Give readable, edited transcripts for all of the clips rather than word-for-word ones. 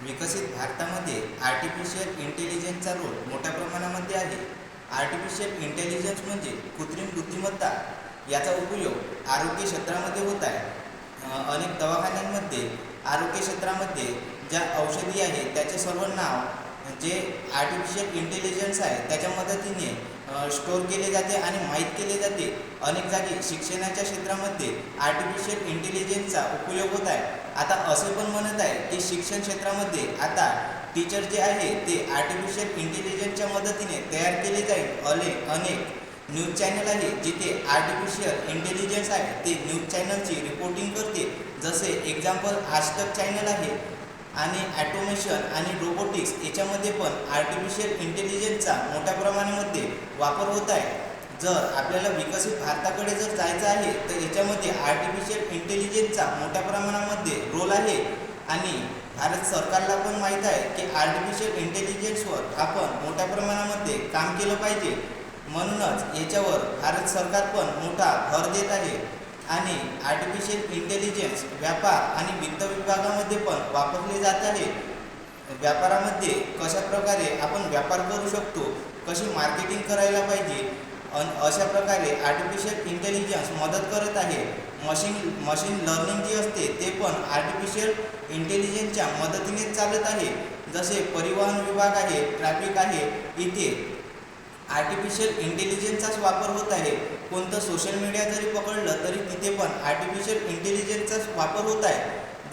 विकसित भारतामध्ये artificial इंटेलिजन्सचा role मोठ्या प्रमाणामध्ये आहे. आर्टिफिशियल इंटेलिजन्स म्हणजे कृत्रिम बुद्धिमत्ता. याचा उपयोग आरोग्य क्षेत्रामध्ये होत आहे. अनेक दवाखान्यांमध्ये आरोग्य क्षेत्रामध्ये ज्या औषधी आहे त्याचे सर्व नाव जे आर्टिफिशियल इंटेलिजन्स आहे त्याच्या मदतीने स्टोअर केले जाते आणि माहीत केले जाते. अनेक जागी शिक्षणाच्या क्षेत्रामध्ये आर्टिफिशियल इंटेलिजन्सचा उपयोग होत आहे. आता असे पण म्हणत आहे की शिक्षण क्षेत्रामध्ये आता टीचर जे आहे ते आर्टिफिशियल इंटेलिजन्सच्या मदतीने तयार केले जाईल. अनेक न्यूज चॅनल आहे जिथे आर्टिफिशियल इंटेलिजन्स आहे ते न्यूज चॅनलची रिपोर्टिंग करते. जसे एक्झाम्पल आजतक चॅनल आहे. आणि ॲटोमेशन आणि रोबोटिक्स याच्यामध्ये पण आर्टिफिशियल इंटेलिजन्सचा मोठ्या प्रमाणामध्ये वापर होत आहे. जर आपल्याला विकसित भारताकडे जर जायचं आहे तर याच्यामध्ये आर्टिफिशियल इंटेलिजन्सचा मोठ्या प्रमाणामध्ये रोल आहे. आणि भारत सरकारला पण माहीत आहे की आर्टिफिशियल इंटेलिजन्सवर आपण मोठ्या प्रमाणामध्ये काम केलं पाहिजे. म्हणूनच याच्यावर भारत सरकार पण मोठा भर देत आहे. आणि आर्टिफिशियल इंटेलिजन्स व्यापार आणि वित्त विभागामध्ये पण वापरले जात आहे. व्यापारामध्ये कशा प्रकारे आपण व्यापार करू शकतो, कशी मार्केटिंग करायला पाहिजे, अशा प्रकारे आर्टिफिशियल इंटेलिजन्स मदत करत आहे. मशीन लर्निंग जे असते ते पण आर्टिफिशियल इंटेलिजन्सच्या मदतीने चालत आहे. जसे परिवहन विभाग आहे, ट्रॅफिक आहे, इथे आर्टिफिशियल इंटेलिजन्सचाच वापर होत आहे. कोणतं सोशल मीडिया जरी पकडलं तरी तिथे पण आर्टिफिशियल इंटेलिजन्सचाच वापर होत आहे.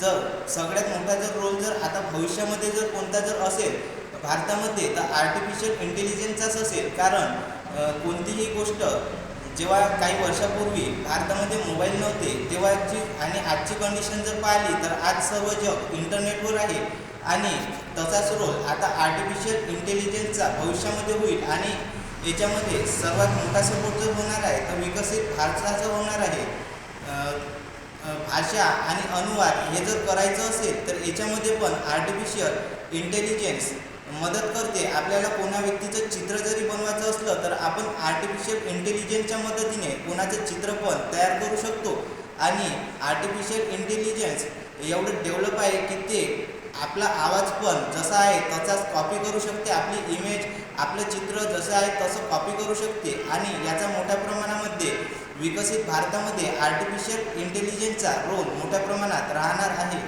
जर सगळ्यात मोठा जर रोल जर आता भविष्यामध्ये जर कोणता जर असेल भारतामध्ये तर आर्टिफिशियल इंटेलिजन्सचाच असेल. कारण कोणतीही गोष्ट जेव्हा काही वर्षापूर्वी भारतामध्ये मोबाईल नव्हते तेव्हाची आणि आजची कंडिशन जर पाहिली तर आज सर्व जग इंटरनेटवर आहे. आणि तसाच रोल आता आर्टिफिशियल इंटेलिजन्सचा भविष्यामध्ये होईल. आणि याच्यामध्ये सर्वात मोठा सपोर्ट जर होणार आहे तर विकसित भारताचा होणार आहे. भाषा आणि अनुवाद हे जर करायचं असेल तर याच्यामध्ये पण आर्टिफिशियल इंटेलिजन्स मदत करते. आपल्याला कोणा व्यक्तीचं चित्र जरी बनवायचं असलं तर आपण आर्टिफिशियल इंटेलिजन्सच्या मदतीने कोणाचं चित्र पण तयार करू शकतो. आणि आर्टिफिशियल इंटेलिजन्स एवढं डेव्हलप आहे की ते आपला आवाज पण जसा आहे तसाच कॉपी करू शकते. आपली इमेज, आपलं चित्र जसं आहे तसं कॉपी करू शकते. आणि याचा मोठ्या प्रमाणामध्ये विकसित भारतामध्ये आर्टिफिशियल इंटेलिजन्सचा रोल मोठ्या प्रमाणात राहणार आहे.